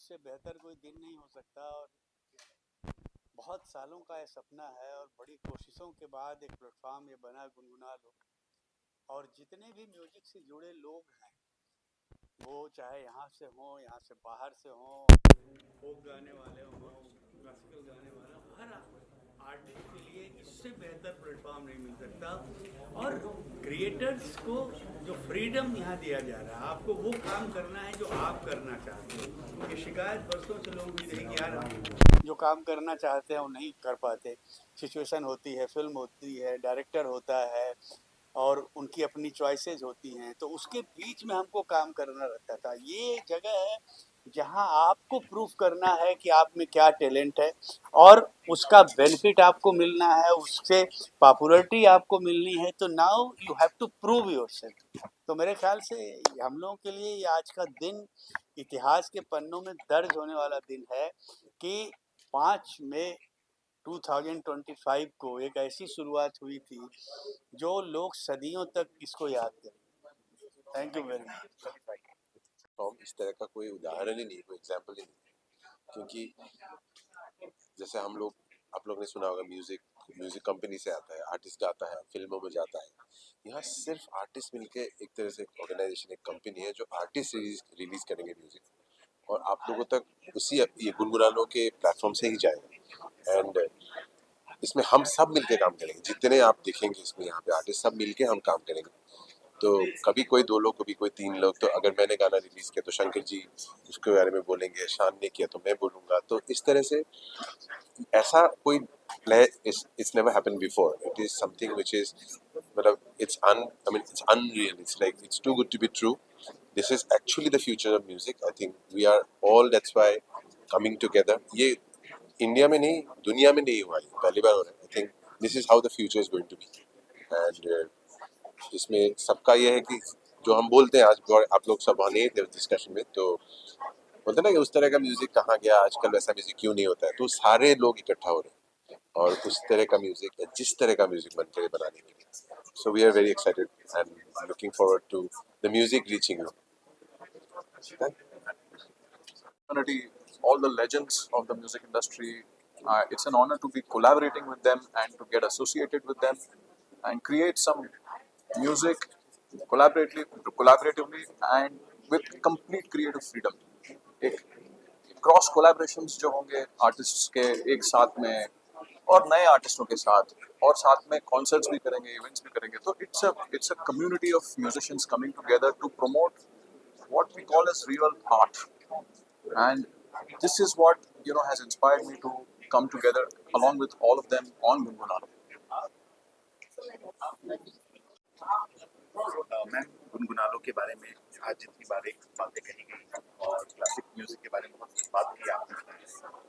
इससे बेहतर कोई दिन नहीं हो सकता। और बहुत सालों का ये सपना है और बड़ी कोशिशों के बाद एक प्लेटफॉर्म ये बना गुनगुना लो। और जितने भी म्यूजिक से जुड़े लोग हैं, वो चाहे यहाँ से हों, यहाँ से बाहर से हों, फोक गाने वाले हों, क्लासिकल गाने वाले हों, हर आर्टिस्ट के लिए इससे बेहतर प्लेटफॉर्म नहीं मिल सकता। और क्रिएटर्स को जो फ्रीडम यहाँ दिया जा रहा है, आपको वो काम करना है जो आप करना चाहते हो। ये शिकायत बरसों से लोग की रही कि यार हम जो काम करना चाहते हैं वो नहीं कर पाते। सिचुएशन होती है, फिल्म होती है, डायरेक्टर होता है और उनकी अपनी चॉइसेस होती हैं, तो उसके बीच में हमको काम करना रहता था। ये जगह है जहां आपको प्रूफ करना है कि आप में क्या टैलेंट है और उसका बेनिफिट आपको मिलना है, उससे पॉपुलैरिटी आपको मिलनी है। तो now you have to prove yourself. तो मेरे ख्याल से हम लोगों के लिए ये आज का दिन इतिहास के पन्नों में दर्ज होने वाला दिन है कि 5 मई 2025 को एक ऐसी शुरुआत हुई थी जो लोग सदियों तक इसको याद करें। Thank you very much. इस तरह का कोई उदाहरण ही नहीं, कोई एग्जाम्पल ही नहीं, क्योंकि जैसे हम लोग, आप लोग ने सुना होगा, म्यूजिक कंपनी से आता है, आर्टिस्ट गाता है, फिल्मों में जाता है। यहाँ सिर्फ आर्टिस्ट मिलके एक तरह से ऑर्गेनाइजेशन, एक कंपनी है जो आर्टिस्ट रिलीज करेंगे म्यूजिक, और आप लोगों तक उसी ये गुनगुना लो के प्लेटफॉर्म से ही जाएगा। एंड इसमें हम सब मिलके काम करेंगे, जितने आप देखेंगे इसमें यहाँ पे आर्टिस्ट सब मिलके हम काम करेंगे। तो कभी कोई 2 लोग, कभी कोई 3 लोग। तो अगर मैंने गाना रिलीज किया तो शंकर जी उसके बारे में बोलेंगे, शान ने किया तो मैं बोलूँगा। तो इस तरह से ऐसा कोई it's never happened before. It is something which is, मतलब it's it's unreal. It's like it's too good to be true. This is actually the future of music. I think we are all, that's why, coming together. ये India में नहीं, दुनिया में नहीं हुआ, पहली बार हो रहा है। I think this is how the future is going to be. And इसमें सबका ये है कि जो हम बोलते हैं, आज आप लोग सब आने थे डिस्कशन में, तो बोलते ना कि उस तरह का म्यूजिक कहाँ गया, आजकल वैसा म्यूजिक क्यों नहीं होता है। तो सारे लोग इकट्ठा हो रहे हैं और उस तरह का म्यूजिक, जिस तरह का म्यूजिक बन करे बनाने के लिए। So we are very excited and looking forward to the music reaching you. All the legends of the music industry. It's an honor to be collaborating with them and to get associated with them and create some music collaboratively and with complete creative freedom. एक cross collaborations जो होंगे artists के एक साथ में और नए आर्टिस्टों के साथ, और साथ में कॉन्सर्ट्स भी करेंगे, इवेंट्स भी करेंगे। तो it's a community of musicians coming together to promote what we call as real art. And this is what has inspired me to come together along with all of them on Gungunalo. Ma'am, Gungunalo के बारे में आज जितनी बातें कही गई और classic music के बारे में बहुत बात की आपने,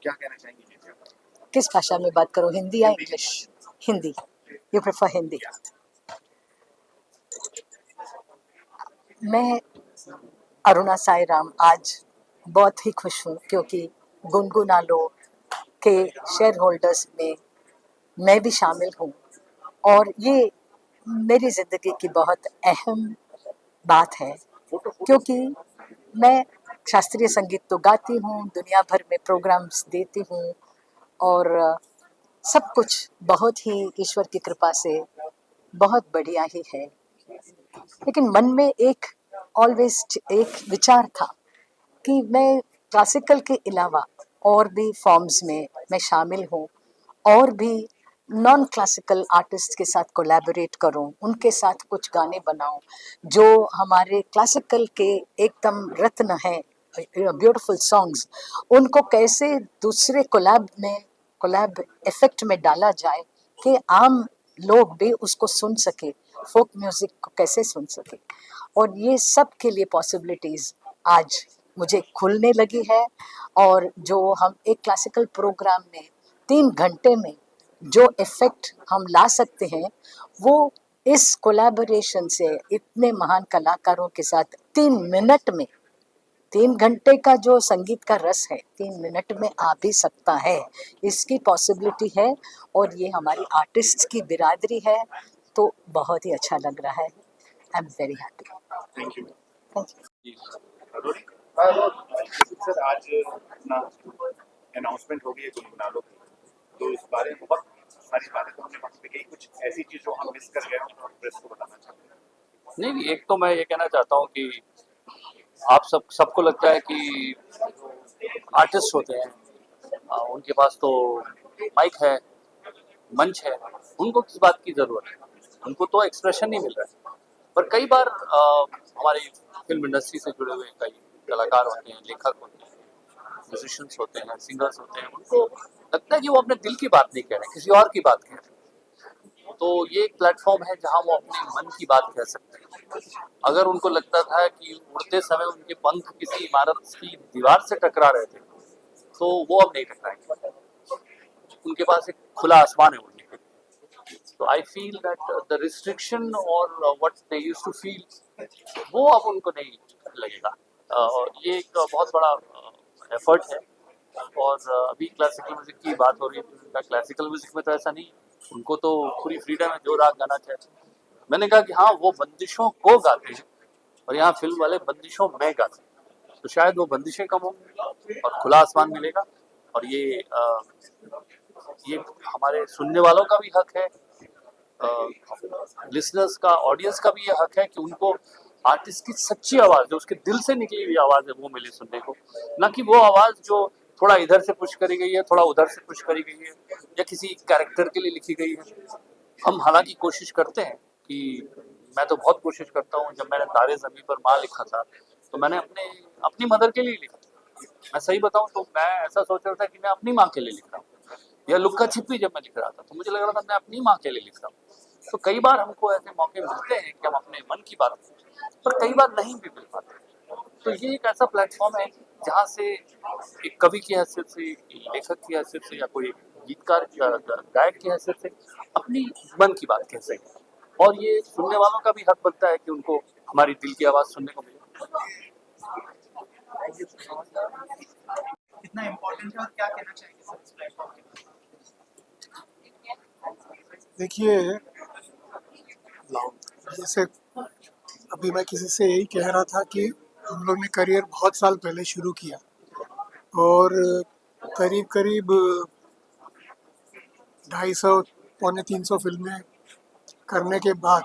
क्या कहना चाहेंगे? किस भाषा में बात करूं, हिंदी या English? Hindi. You prefer Hindi? मैं अरुणा साई राम आज बहुत ही खुश हूँ क्योंकि गुनगुनालो के शेयर होल्डर्स में मैं भी शामिल हूँ और ये मेरी ज़िंदगी की बहुत अहम बात है क्योंकि मैं शास्त्रीय संगीत तो गाती हूँ, दुनिया भर में प्रोग्राम्स देती हूँ और सब कुछ बहुत ही ईश्वर की कृपा से बहुत बढ़िया ही है। लेकिन मन में एक विचार था कि मैं क्लासिकल के अलावा और भी फॉर्म्स में मैं शामिल हूँ और भी नॉन क्लासिकल आर्टिस्ट के साथ कोलैबोरेट करूं, उनके साथ कुछ गाने बनाऊं जो हमारे क्लासिकल के एकदम रत्न हैं, ब्यूटीफुल सॉन्ग्स, उनको कैसे दूसरे कोलैब इफेक्ट में डाला जाए कि आम लोग भी उसको सुन सके, फोक म्यूजिक को कैसे सुन सके। और ये सब के लिए पॉसिबिलिटीज़ आज मुझे खुलने लगी है। और जो हम एक क्लासिकल प्रोग्राम में 3 घंटे में जो इफेक्ट हम ला सकते हैं वो इस कोलैबोरेशन से इतने महान कलाकारों के साथ 3 मिनट में, 3 घंटे का जो संगीत का रस है 3 मिनट में आ भी सकता है, इसकी पॉसिबिलिटी है। और ये हमारी आर्टिस्ट की बिरादरी है, तो बहुत ही अच्छा लग रहा है। I am very happy. Thank you. Thank you. Sir आज अपना अनाउंसमेंट हो गई है गुनगुना लो की, तो इस बारे में बहुत सारी बातें तो हमने वहाँ पे कही, कुछ ऐसी चीज जो हम मिस कर गए हो तो प्रेस को बताना चाहते हैं। नहीं नहीं, एक तो मैं ये कहना चाहता हूँ कि आप सबको लगता है कि आर्टिस्ट होते हैं, उनके पास तो माइक है, मंच है, उनको किस बात की जरूरत है, उनको तो एक्सप्रेशन नहीं मिल रहा है। पर कई बार हमारी फिल्म इंडस्ट्री से जुड़े हुए कई कलाकार होते हैं, लेखक होते हैं, म्यूजिशियंस होते हैं, सिंगर्स होते हैं, उनको लगता है कि वो अपने दिल की बात नहीं कह रहे, किसी और की बात कह रहे हैं। तो ये एक प्लेटफॉर्म है जहां वो अपने मन की बात कह सकते हैं। अगर उनको लगता था कि उड़ते समय उनके पंख किसी इमारत की दीवार से टकरा रहे थे, तो वो अब नहीं टकराएंगे। उनके पास एक खुला आसमान है उड़ने के लिए। तो I feel that the restriction और what they used to feel, वो अब उनको नहीं लगेगा। ये एक बहुत बड़ा एफर्ट है। और अभी क्लासिकल म्यूजिक की बात हो रही है, तो क्लासिकल म्यूजिक में तो ऐसा नहीं, उनको तो पूरी फ्रीडम है, जो राग गाना चाहे। मैंने कहा कि हाँ, वो बंदिशों को गाते हैं और यहाँ फिल्म वाले बंदिशों में गाते हैं, तो शायद वो बंदिशें कम होंगी और खुला आसमान मिलेगा। और ये हमारे सुनने वालों का भी हक है, लिसनर्स का, ऑडियंस का भी ये हक है कि उनको आर्टिस्ट की सच्ची आवाज, जो उसके दिल से निकली हुई आवाज है, वो मिले सुनने को, ना कि वो आवाज जो थोड़ा इधर से पुश करी गई है, थोड़ा उधर से पुश करी गई है, या किसी कैरेक्टर के लिए लिखी गई है। हम हालांकि कोशिश करते हैं कि, मैं तो बहुत कोशिश करता हूँ, जब मैंने तारे ज़मीं पर माँ लिखा था तो मैंने अपनी मदर के लिए लिखा। मैं सही बताऊं तो मैं ऐसा सोच रहा था कि मैं अपनी माँ के लिए लिख रहा हूँ, या लुक्का छिपी जब मैं लिख रहा था तो मुझे लग रहा था मैं अपनी माँ के लिए लिख रहा हूँ। तो कई बार हमको ऐसे मौके मिलते हैं कि हम अपने मन की बात करें, पर कई बार नहीं भी मिल पाते। तो ये एक ऐसा प्लेटफॉर्म है जहाँ से एक कवि की हैसियत से, लेखक की हैसियत से, या कोई गीतकार गायक की हैसियत से अपनी मन की बात कह सके। और ये सुनने वालों का भी हक बनता है कि उनको हमारी दिल की आवाज़ सुनने को मिले। कितना इम्पोर्टेंट है और क्या कहना चाहिए सर इस प्लेटफॉर्म के बारे में? देखिए, जैसे अभी मैं किसी से यही कह रहा था कि हम लोग ने करियर बहुत साल पहले शुरू किया और करीब करीब 250 पौने 300 फिल्में करने के बाद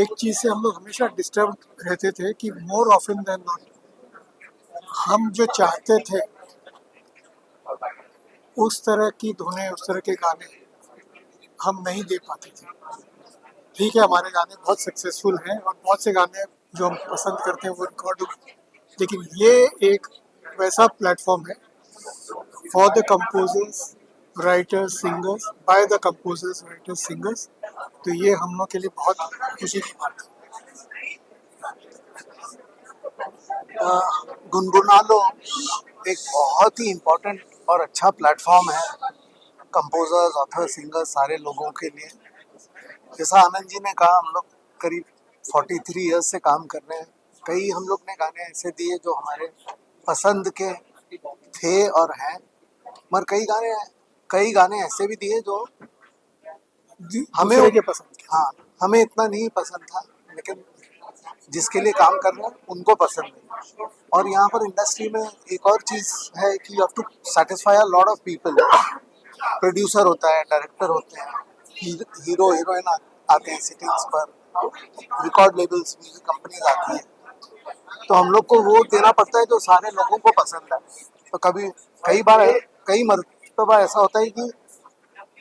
एक चीज़ से हम लोग हमेशा डिस्टर्ब रहते थे कि मोर ऑफन देन नॉट हम जो चाहते थे उस तरह की धुनें, उस तरह के गाने हम नहीं दे पाते थे। ठीक है, हमारे गाने बहुत सक्सेसफुल हैं और बहुत से गाने जो हम पसंद करते हैं वो रिकॉर्ड हुए, लेकिन ये एक वैसा प्लेटफॉर्म है for the composers, writers, singers, by the composers, writers, singers. तो ये हम लोग के लिए बहुत खुशी की बात है। गुनगुना लो एक बहुत ही इम्पोर्टेंट और अच्छा प्लेटफॉर्म है कंपोजर्स, ऑथर, सिंगर्स, सारे लोगों के लिए। जैसा आनंद जी ने कहा, हम लोग करीब 43 इयर्स से काम कर रहे हैं। कई हम लोग ने गाने ऐसे दिए जो हमारे पसंद के थे और हैं, मगर कई गाने ऐसे भी दिए जो हमें के पसंद के। हाँ, हमें इतना नहीं पसंद था, लेकिन जिसके लिए काम कर रहे हैं उनको पसंद है। और यहाँ पर इंडस्ट्री में एक और चीज़ है कि you have to satisfy a lot of people. Producer होता है, डायरेक्टर होते हैं, हीरो हीरोइन आते हैं सिटिंग्स पर, रिकॉर्ड लेबल्स, म्यूजिक कंपनीज आती हैं, तो हम लोग को वो देना पड़ता है जो सारे लोगों को पसंद है। तो कई मरतबा ऐसा होता है कि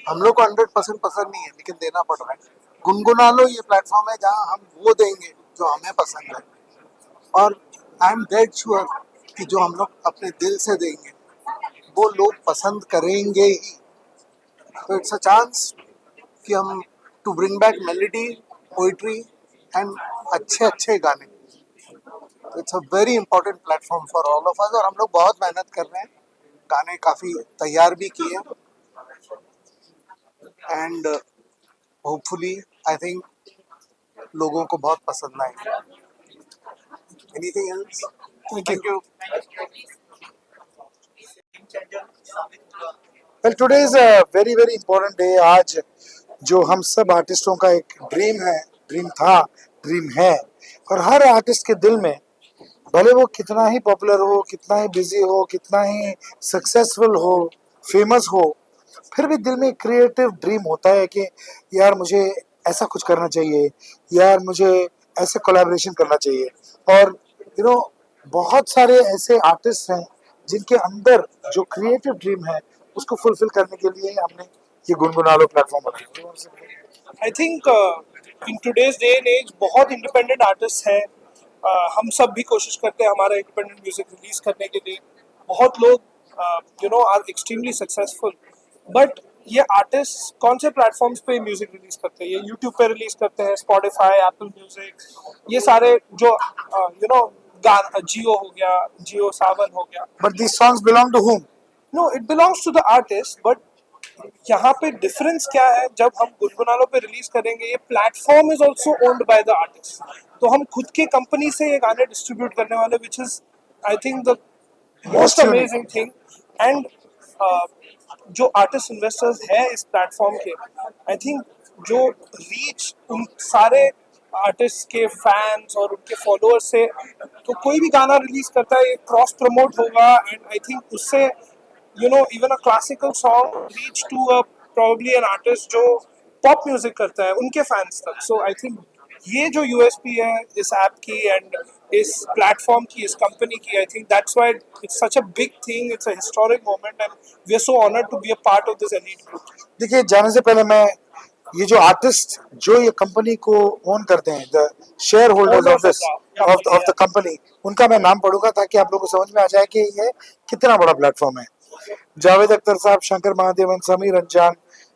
हम लोग को 100% पसंद नहीं है, लेकिन देना पड़ रहा है। गुनगुना लो ये प्लेटफॉर्म है जहाँ हम वो देंगे जो हमें पसंद है, और आई एम डेड श्योर कि जो हम लोग अपने दिल से देंगे वो लोग पसंद करेंगे ही। तो इट्स अ चांस कि हम to bring back melody, poetry and अच्छे गाने। It's a very important platform for all of us, और हम लोग बहुत मेहनत कर रहे हैं, गाने काफ़ी तैयार भी किए, एंड होपफुली आई थिंक लोगों को बहुत पसंद आएगा। Anything else? Thank you. Well, today is a very very important day. आज जो हम सब आर्टिस्टों का एक ड्रीम है, ड्रीम था, ड्रीम है, और हर आर्टिस्ट के दिल में भले वो कितना ही पॉपुलर हो, कितना ही बिजी हो, कितना ही सक्सेसफुल हो, फेमस हो, फिर भी दिल में क्रिएटिव ड्रीम होता है कि यार मुझे ऐसा कुछ करना चाहिए, यार मुझे ऐसे कोलैबोरेशन करना चाहिए। और यू नो बहुत सारे ऐसे आर्टिस्ट हैं जिनके अंदर जो क्रिएटिव ड्रीम है उसको फुलफिल करने के लिए हमने ये गुनगुना लो प्लेटफॉर्म बनाया। I think in today's day and age बहुत इंडिपेंडेंट आर्टिस्ट हैं। हम सब भी कोशिश करते हैं हमारा इंडिपेंडेंट म्यूजिक रिलीज करने के लिए। बहुत लोग आर एक्सट्रीमली सक्सेसफुल, बट ये आर्टिस्ट कौन से प्लेटफॉर्म्स पे म्यूजिक रिलीज करते हैं? ये यूट्यूब पे रिलीज करते हैं, स्पॉटिफाई, एप्पल म्यूजिक, ये सारे जो जियो हो गया, जियो सावन हो गया। But this songs belong to whom? No, it belongs to the artist, but यहाँ पे डिफरेंस क्या है? जब हम गुनगुनालो पे रिलीज करेंगे, ये platform is also owned by the artist, तो हम खुद के कंपनी से ये गाने डिस्ट्रीब्यूट करने वाले, which is I think the most amazing thing. And जो आर्टिस्ट इन्वेस्टर्स हैं इस प्लेटफॉर्म के, आई थिंक जो रीच उन सारे आर्टिस्ट के फैंस और उनके फॉलोअर्स से, तो कोई भी गाना रिलीज करता है ये क्रॉस प्रमोट होगा, एंड आई थिंक उससे even a classical song reach to a probably an artist जो pop music करता है, उनके fans तक। So I think ये जो USP है इस ऐप की एंड इस प्लेटफॉर्म की, इस कंपनी की, I think that's why it's such a big thing, it's a historic moment and we are so honored to be a part of this elite group. देखिए, जाने से पहले मैं ये जो आर्टिस्ट जो ये कंपनी को ओन करते हैं, the share holders of this of the company, उनका मैं नाम पढ़ूंगा ताकि आप लोगों को समझ में आ जाए कि ये कितना बड़ा प्लेटफॉर्म है। जावेद अख्तर साहब, शंकर महादेवन, समीर अंजान,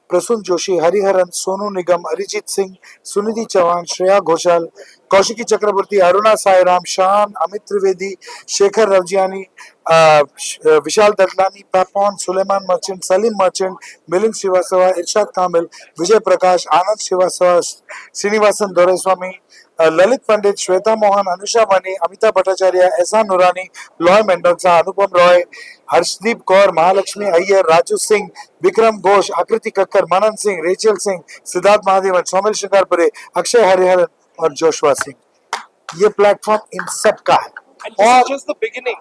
प्रसून जोशी, हरिहरन, सोनू निगम, अरिजीत सिंह, सुनिधि चौहान, श्रेया घोषाल, कौशिकी चक्रवर्ती, अरुणा सायराम, शान, अमित त्रिवेदी, शेखर रवजियानी, विशाल ददलानी, पैपॉन, सुलेमान मर्चेंट, सलीम मर्चेंट, मिलिंद श्रीवास्तव, इरशाद कामिल, विजय प्रकाश, आनंद श्रीवास्तव, श्रीनिवासन दोरेस्वामी, ललित पंडित, श्वेता मोहन, अनुषा मनी, अमिताभ भट्टाचार्य, एहसान नूरानी, लॉय मेंडोजा, अनुपम रॉय, हर्षदीप कौर, महालक्ष्मी अय्यर, राजू सिंह, विक्रम घोष, आकृति कक्कर, मनन सिंह, रेचल सिंह, सिद्धार्थ महादेवन, सौमिल शिकारपुरे, अक्षय हरिहरन और जोशवा सिंह। ये प्लेटफॉर्म इन सब का है और just the beginning.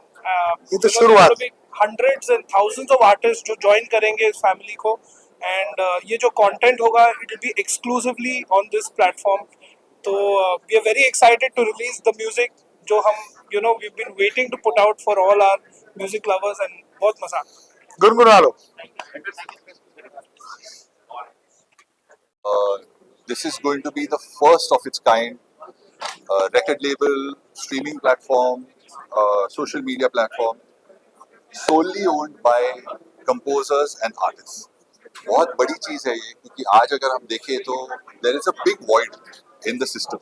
ये तो शुरुआत। Hundreds and thousands of artists जो ज्वाइन करेंगे इस फैमिली को, एंड ये जो कंटेंट होगा it will be exclusively on this platform. तो we are very excited to release the music जो हम we've been waiting to put out for all our music lovers, and बहुत मजा। गुनगुना लो। This is going to be the first of its kind record label, streaming platform, social media platform, solely owned by composers and artists. बहुत बड़ी चीज है ये, क्योंकि आज अगर हम देखें तो there is a big void in the system.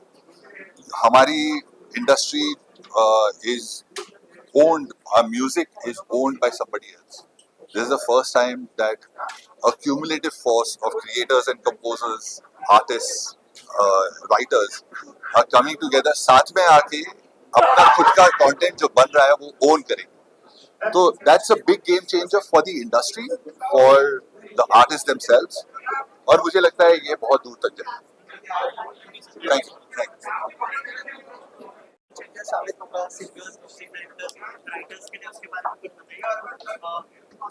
हमारी industry is owned, our music is owned by somebody else. This is the first time that a cumulative force of creators and composers, artists, writers are coming together, साथ में आके अपना खुद का content जो बन रहा है वो own करेंगे। तो that's a big game changer for the industry, for the artists themselves, और मुझे लगता है ये बहुत दूर तक जाएगा। Thank you.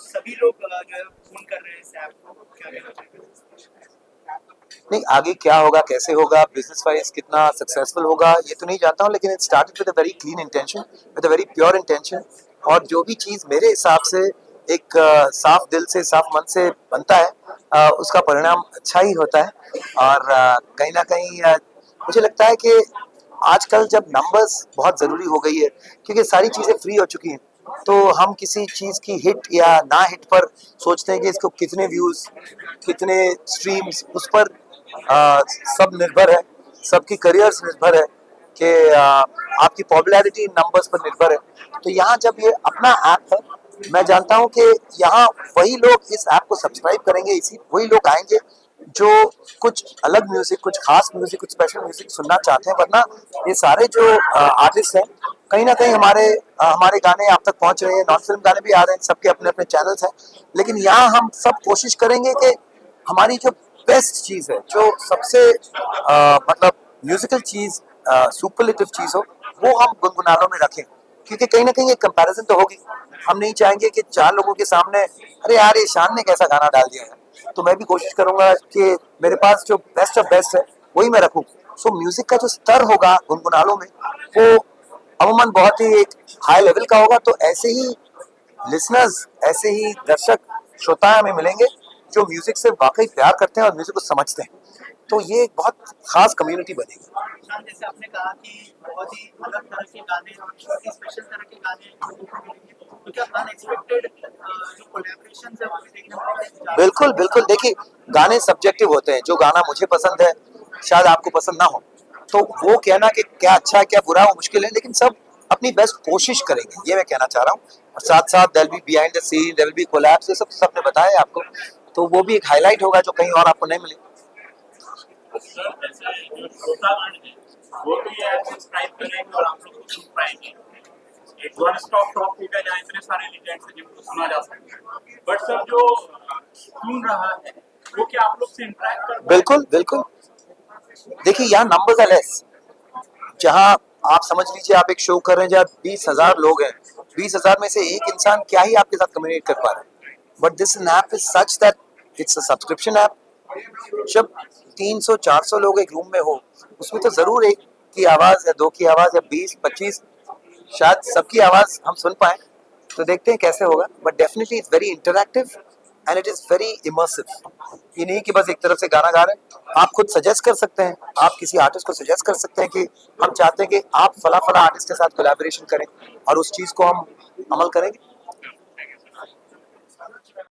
सभी लोग जो है फोन कर रहे हैं इस ऐप को, क्या कहना चाहिए? नहीं, आगे क्या होगा, कैसे होगा, बिजनेस वाइज कितना सक्सेसफुल होगा ये तो नहीं जानता हूँ, लेकिन it started with a very clean intention, with a very pure intention. और जो भी चीज़ मेरे हिसाब से एक साफ दिल से, साफ मन से बनता है, उसका परिणाम अच्छा ही होता है। और कहीं ना कहीं मुझे लगता है कि आजकल जब नंबर्स बहुत ज़रूरी हो गई है, क्योंकि सारी चीज़ें फ्री हो चुकी हैं, तो हम किसी चीज़ की हिट या ना हिट पर सोचते हैं कि इसको कितने व्यूज़, कितने स्ट्रीम्स, उस पर सब निर्भर है, सबकी करियर्स निर्भर है कि आपकी पॉपुलैरिटी नंबर्स पर निर्भर है। तो यहाँ जब ये अपना ऐप है, मैं जानता हूँ कि यहाँ वही लोग इस ऐप को सब्सक्राइब करेंगे, इसी वही लोग आएंगे जो कुछ अलग म्यूजिक, कुछ खास म्यूजिक, कुछ स्पेशल म्यूजिक सुनना चाहते हैं। वरना ये सारे जो आर्टिस्ट हैं, कहीं ना कहीं हमारे गाने आप तक पहुंच रहे हैं, नॉन फिल्म गाने भी आ रहे हैं, सबके अपने अपने चैनल्स हैं, लेकिन यहाँ हम सब कोशिश करेंगे कि हमारी जो बेस्ट चीज़ है, जो सबसे मतलब म्यूजिकल चीज़, सुपरलेटिव चीज़ हो, वो हम गुनगुनालों में रखें। क्योंकि कहीं ना कहीं एक कंपैरिजन तो होगी। हम नहीं चाहेंगे कि 4 लोगों के सामने अरे यार ये शान ने कैसा गाना डाल दिया है, तो मैं भी कोशिश करूंगा कि मेरे पास जो बेस्ट ऑफ बेस्ट है वही मैं रखूं। सो म्यूजिक का जो स्तर होगा गुनगुनालों में वो अमूमन बहुत ही एक हाई लेवल का होगा। तो ऐसे ही लिसनर्स, ऐसे ही दर्शक श्रोता हमें मिलेंगे जो म्यूजिक से वाकई प्यार करते हैं और म्यूजिक को समझते हैं। तो ये एक बहुत खास कम्युनिटी बनेगी। शान, जैसे आपने कहा कि बहुत ही अलग तरह के गाने और बहुत ही स्पेशल तरह के गाने, तो क्या अनएक्सपेक्टेड जो कोलैबोरेशंस है वो भी देखने को मिलेंगे? बिल्कुल बिल्कुल, देखिए गाने सब्जेक्टिव होते हैं। जो गाना मुझे पसंद है शायद आपको पसंद ना हो, तो वो कहना कि क्या अच्छा है क्या बुरा है वो मुश्किल है, लेकिन सब अपनी बेस्ट कोशिश करेंगे, ये मैं कहना चाह रहा हूँ। और साथ साथ there will be behind the scene, there will be collabs, ये सब सबने बताया है आपको, तो वो भी एक हाईलाइट होगा जो कहीं और आपको नहीं मिले। सर जैसे जो श्रोतागण है वो भी ऐप सब्सक्राइब करेंगे और आप लोग को सुन पाएंगे। एक वन स्टॉप शॉप होगा जहाँ इतने सारे लेजेंड्स हैं जिनको सुना जा सकता है। बट सर जो सुन रहा है वो क्या आप लोग से इंटरेक्ट कर? बिल्कुल बिल्कुल, देखिए यहाँ नंबर्स है लेस। जहाँ आप समझ लीजिए आप एक शो कर रहे हैं जहाँ 20,000 लोग हैं, 20,000 में से एक इंसान क्या ही आपके साथ कम्युनिकेट कर पा रहा है। But this app is such that it's a subscription app. जब 300-400 लोग एक रूम में हो, उसमें तो जरूर एक की आवाज या दो की आवाज या 20-25 शायद सबकी आवाज हम सुन पाए, तो देखते हैं कैसे होगा। But definitely it's very interactive and it is very immersive. ये नहीं कि बस एक तरफ से गाना गा रहे हैं, आप खुद सजेस्ट कर सकते हैं, आप किसी आर्टिस्ट को सजेस्ट कर सकते हैं कि हम चाहते हैं कि आप फला फला आर्टिस्ट के साथ कोलैबोरेशन करें और उस चीज को हम अमल करेंगे।